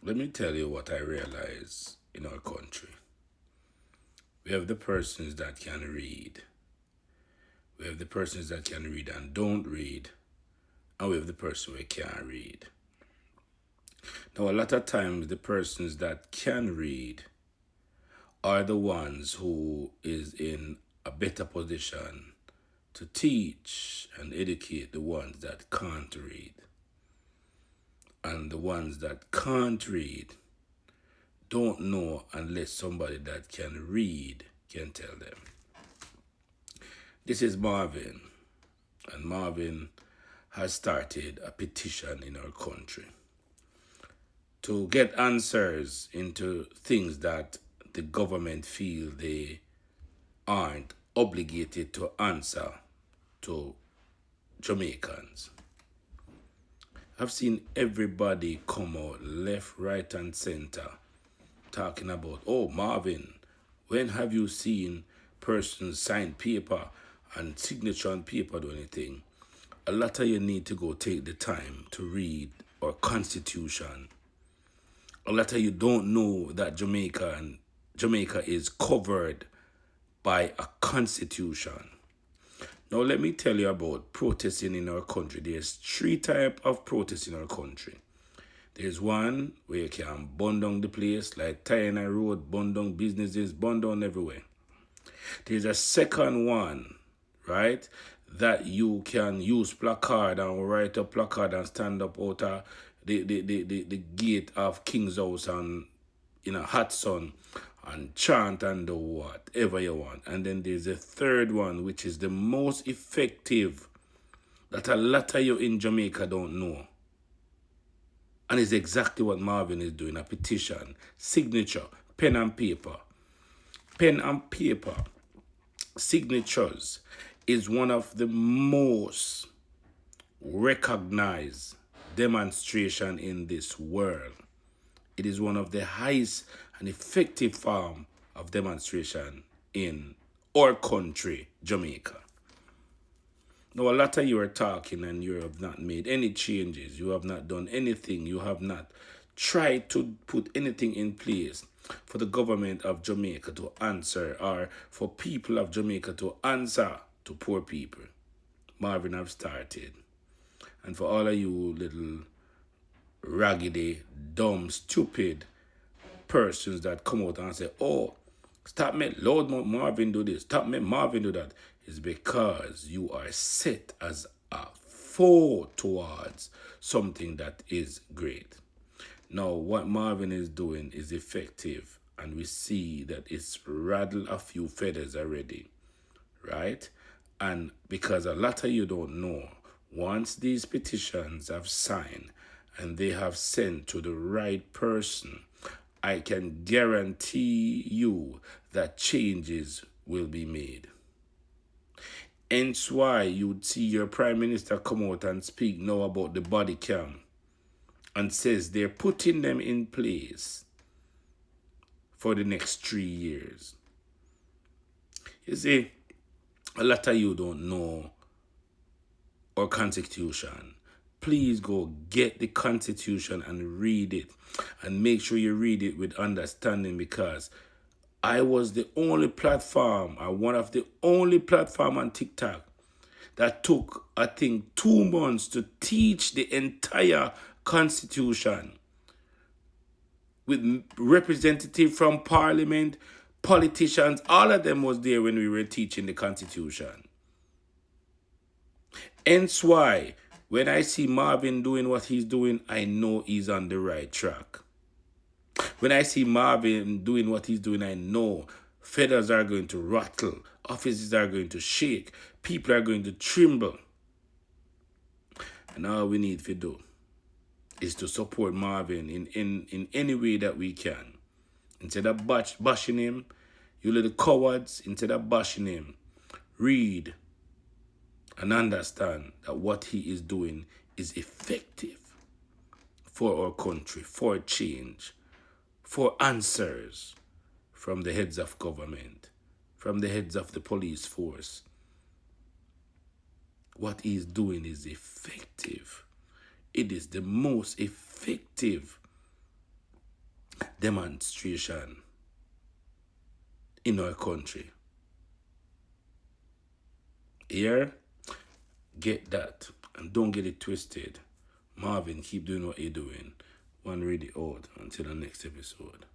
Let me tell you what I realize in our country. We have the persons that can read. We have the persons that can read and don't read. And we have the person who can't read. Now, a lot of times, the persons that can read are the ones who is in a better position to teach and educate the ones that can't read. And the ones that can't read don't know unless somebody that can read can tell them. This is Marvin, and Marvin has started a petition in our country to get answers into things that the government feel they aren't obligated to answer to Jamaicans. I've seen everybody come out left, right, and center talking about, oh, Marvin, when have you seen persons sign paper and signature on paper do anything? A lot of you need to go take the time to read our constitution. A lot of you don't know that Jamaica is covered by a constitution. Now let me tell you about protesting in our country. There's three types of protests in our country. There's one where you can burn down the place, like Tyana Road, burn down businesses, burn down everywhere. There's a second one, right, that you can use placard and write a placard and stand up out of the gate of King's House and in a hot sun and chant and do whatever you want. And then there's a third one, which is the most effective that a lot of you in Jamaica don't know. And it's exactly what Marvin is doing, a petition, signature, pen and paper. Pen and paper, signatures is one of the most recognized demonstration in this world. It is one of the highest and effective form of demonstration in our country, Jamaica. Now, a lot of you are talking and you have not made any changes. You have not done anything. You have not tried to put anything in place for the government of Jamaica to answer or for people of Jamaica to answer to poor people. Marvin have started. And for all of you little raggedy, dumb, stupid persons that come out and say, oh, stop me, Lord Marvin do this, stop me, Marvin do that, is because you are set as a foe towards something that is great. Now, what Marvin is doing is effective, and we see that it's rattled a few feathers already, right? And because a lot of you don't know, once these petitions have signed and they have sent to the right person, I can guarantee you that changes will be made. Hence why you'd see your Prime Minister come out and speak now about the body cam and says they're putting them in place for the next 3 years. You see, a lot of you don't know our Constitution. Please go get the Constitution and read it. And make sure you read it with understanding, because I was the only platform, or one of the only platform on TikTok that took, I think, 2 months to teach the entire Constitution with representative from Parliament, politicians, all of them was there when we were teaching the Constitution. Hence why, when I see Marvin doing what he's doing, I know he's on the right track. When I see Marvin doing what he's doing, I know feathers are going to rattle, offices are going to shake, people are going to tremble. And all we need to do is to support Marvin in any way that we can. Instead of bashing him, you little cowards, instead of bashing him, read and understand that what he is doing is effective for our country, for change, for answers from the heads of government, from the heads of the police force. What he is doing is effective. It is the most effective demonstration in our country. Here, get that. And don't get it twisted. Marvin, keep doing what you're doing. One read it out until the next episode.